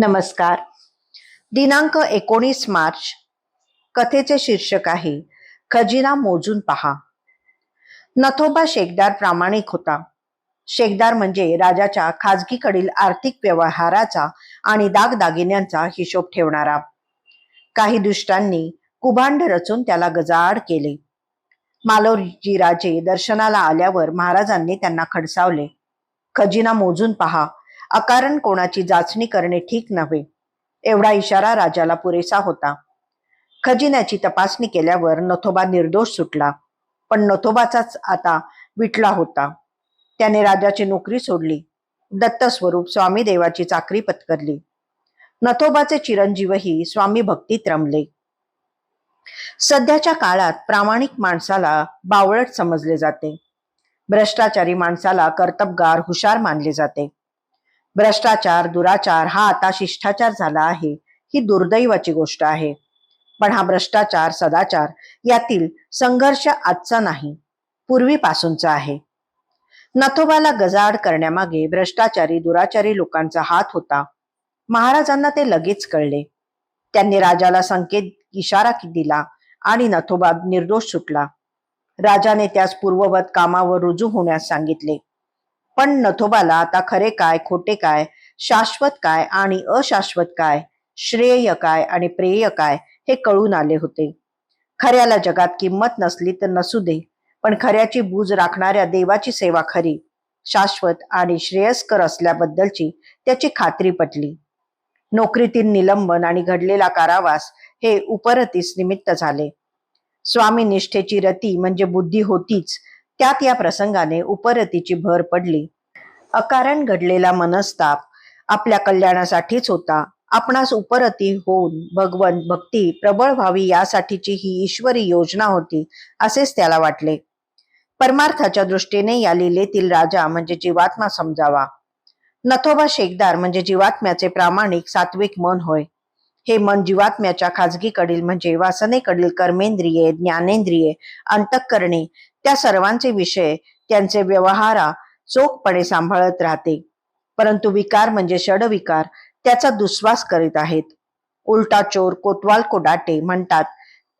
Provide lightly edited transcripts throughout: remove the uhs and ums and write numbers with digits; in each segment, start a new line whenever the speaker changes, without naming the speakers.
नमस्कार. दिनांक 19 मार्च. कथेचे शीर्षक आहे खजिना मोजून पहा. नथोबा शेखदार प्रामाणिक होता. शेखदार म्हणजे राजाच्या खाजगीकडील आर्थिक व्यवहाराचा आणि दागदागिन्यांचा हिशोब ठेवणारा. काही दुष्टांनी कुभांड रचून त्याला गजाआड केले. मालोजी राजे दर्शनाला आल्यावर महाराजांनी त्यांना खडसावले. खजिना मोजून पहा, अकारण कोणाची जाचणी करणे ठीक नव्हे. एवढा इशारा राजाला पुरेसा होता. खजिन्याची तपासणी केल्यावर नथोबा निर्दोष सुटला. पण नथोबाचाच आता विटला होता. त्याने राजाची नोकरी सोडली. दत्तस्वरूप स्वामी देवाची चाकरी पत्करली. नथोबाचे चिरंजीवही स्वामी भक्तीत रमले. सध्याच्या काळात प्रामाणिक माणसाला बावळट समजले जाते. भ्रष्टाचारी माणसाला कर्तबगार हुशार मानले जाते. भ्रष्टाचार, दुराचार हा आता शिष्टाचार झाला आहे. ही दुर्दैवाची गोष्ट आहे. पण हा भ्रष्टाचार, सदाचार यातील संघर्ष आजचा नाही, पूर्वीपासूनचा आहे. नथोबाला गजाआड करण्यामागे भ्रष्टाचारी, दुराचारी लोकांचा हात होता. महाराजांना ते लगेच कळले. त्यांनी राजाला संकेत इशारा दिला आणि नथोबा निर्दोष सुटला. राजाने त्यास पूर्ववत कामावर रुजू होण्यास सांगितले. पण नथोबाला आता खरे काय, खोटे काय, शाश्वत काय आणि अशाश्वत काय, श्रेय काय आणि प्रेय काय हे कळून आले होते. खऱ्याला जगात किंमत नसली तर नसू दे, पण खऱ्याची बूज राखणाऱ्या देवाची सेवा खरी, शाश्वत आणि श्रेयस्कर असल्याबद्दलची त्याची खात्री पटली. नोकरीतील निलंबन आणि घडलेला कारावास हे उपरतीस निमित्त झाले. स्वामी निष्ठेची रती म्हणजे बुद्धी होतीच, त्यात या प्रसंगाने उपरतीची भर पडली. अकारण घडलेला मनस्ताप आपल्या कल्याणासाठीच होता. आपणास उपरती होऊन भगवंत भक्ती प्रबळ व्हावी यासाठीची ही ईश्वरी योजना होती, असेच त्याला वाटले. परमार्थाच्या दृष्टीने या लीलेतील राजा म्हणजे जीवात्मा समजावा. नथोबा शेखदार म्हणजे जीवात्म्याचे प्रामाणिक सात्विक मन होय. हे मन जीवात्म्याच्या खाजगीकडील म्हणजे वासनेकडील कर्मेंद्रिये, ज्ञानेंद्रिये, अंतःकरणे त्या सर्वांचे विषय, त्यांचे व्यवहारा चोखपणे सांभाळत राहते. परंतु विकार म्हणजे षडविकार त्याचा दुस्वास करीत आहेत. उलटा चोर कोतवाल को डाटे म्हणतात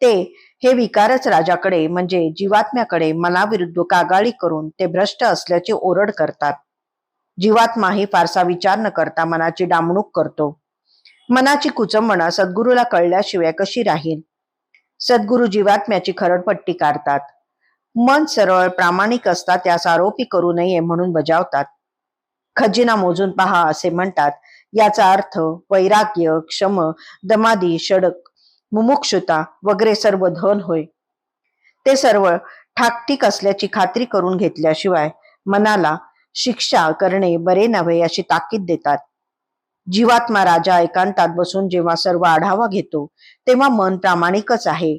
ते हे विकारच राजाकडे म्हणजे जीवात्म्याकडे मनाविरुद्ध कागाळी करून ते भ्रष्ट असल्याची ओरड करतात. जीवात्माही फारसा विचार न करता मनाची डामणूक करतो. मनाची कुचंबणा सद्गुरूला कळल्याशिवाय कशी राहील? सद्गुरू जीवात्म्याची खरडपट्टी काढतात. मन सरळ प्रामाणिक असता त्यास आरोपी करू नये म्हणून बजावतात. खजिना मोजून पहा असे म्हणतात. याचा अर्थ वैराग्य, क्षम, दमादी, षडक, मुमुक्षुता वगैरे सर्व धन होय. ते सर्व ठाकठीक असल्याची खात्री करून घेतल्याशिवाय मनाला शिक्षा करणे बरे नव्हे अशी ताकीद देतात. जीवात्मा राजा एकांतात बसून जेव्हा सर्व आढावा घेतो तेव्हा मन प्रामाणिकच आहे.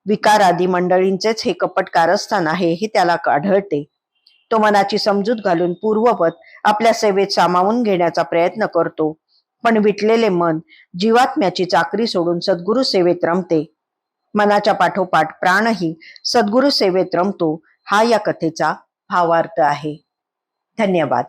विकारादी मंडळींचेच हे कपट कारस्थान आहे हे त्याला आढळते. तो मनाची समजूत घालून पूर्ववत आपल्या सेवेत सामावून घेण्याचा प्रयत्न करतो. पण विटलेले मन जीवात्म्याची चाकरी सोडून सद्गुरु सेवेत रमते. मनाच्या पाठोपाठ प्राणही सद्गुरु सेवेत रमतो. हा या कथेचा भावार्थ आहे. धन्यवाद.